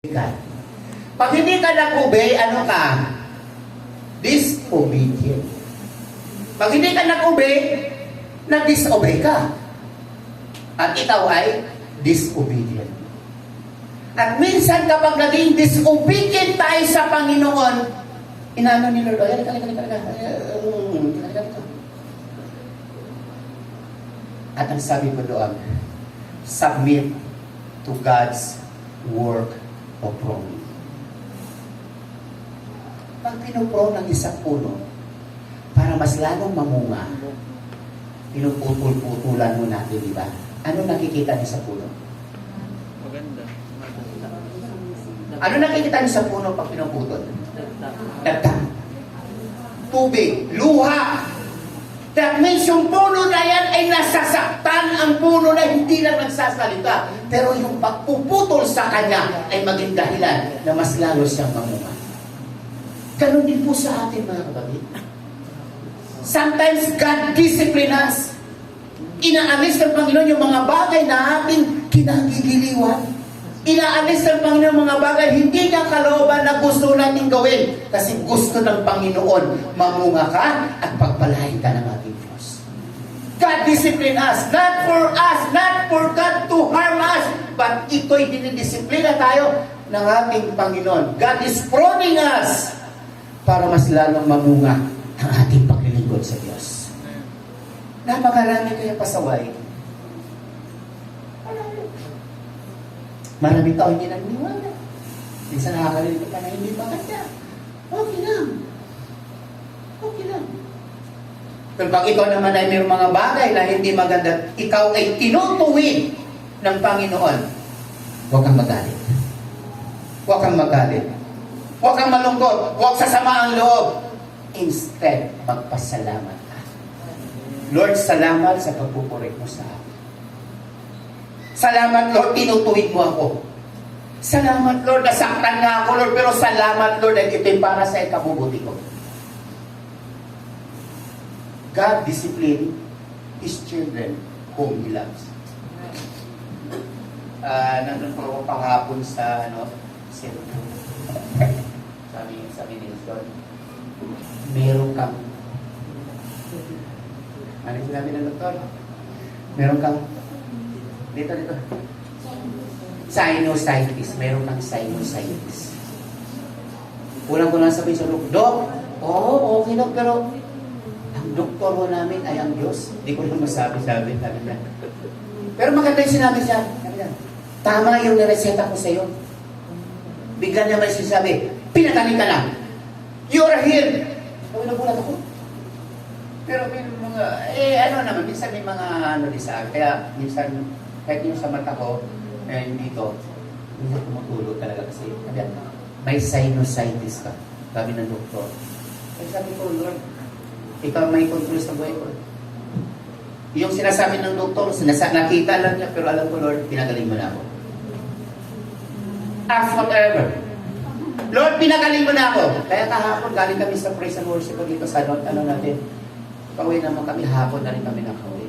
ka. Pag hindi ka nag-obey, ano ka? Disobedient. Pag hindi ka nag-obey, nag-disobey ka. At ikaw ay disobedient. At minsan kapag naging disobedient tayo sa Panginoon, inaano ni Lord, ay, at ang sabi ko doon, submit to God's work of pruning. Pag pinuprone ng isang puno, para mas lalong mamunga, pinuputol-putulan mo natin, di ba? Ano nakikita niyo sa puno? Maganda. Ano nakikita niyo sa puno pag pinuputol? Dagdag. Tubig, luha. That means yung puno na yan ay nasasaktan ang puno na hindi lang nagsasalita. Pero yung pagpuputol sa kanya ay maging dahilan na mas lalo siyang mamunga. Ganun din po sa atin, mga kapatid. Sometimes God discipline us. Inaalis ng Panginoon yung mga bagay na ating kinagigiliwan. Inaalis ng Panginoon mga bagay hindi niya kalooban na gusto natin gawin. Kasi gusto ng Panginoon mamunga ka at pagpalain ka ng ating Diyos. God discipline us. Not for God to harm us. But ito'y dinidisiplina tayo ng ating Panginoon. God is pruning us para mas lalong mamunga ang ating paglilingkod sa Diyos. Napakarami kayong pasaway. Marami tao hindi naniniwala. Minsan nakakalimutan ka na hindi maganda. Okay lang. Okay lang. Pero pag ikaw naman ay mayroong mga bagay na hindi maganda, ikaw ay tinutuwid ng Panginoon, huwag kang magalit. Huwag kang magalit. Huwag kang malungkot. Huwag sasama ang loob. Instead, magpasalamat ka. Lord, salamat sa pagpupuri mo sa akin. Salamat, Lord, tinutuwid mo ako. Salamat, Lord, nasaktan nga ako, Lord, pero salamat, Lord, at ito'y para sa ikabubuti ko. God discipline His children whom He loves. Nandun po ako panghapon sa, sabi ni Lord, meron kang, ano yung sinabi ng doktor? Meron kang, dito. Sinusitis. Meron kang sinusitis. Kulang ko lang sabihin sa Dok, oo, okay lang, pero ang doktor mo namin ay ang Diyos. Hindi ko lang masabi niya. Pero maganda yung sinabi siya. Tama yung nireseta ko sa iyo. Bigla niya may sinasabi, pinatanin ka lang. You are healed. Nagulat ako. Pero may mga, minsan may mga din sa akin. Kaya minsan, kahit yung sa mata ko, dito, hindi tumutulog talaga kasi may sinusitis ka. Sabi ng doktor. Kaya sabi ko, Lord, ikaw may control sa buhay ko. Yung sinasabi ng doktor, nakita lang niya, pero alam ko, Lord, pinagaling mo na ako. Ask whatever. Lord, pinagaling mo na ako. Kaya kahapon, galing kami sa praise and worship dito sa pauwi naman kami, hapon na rin kami nakauwi.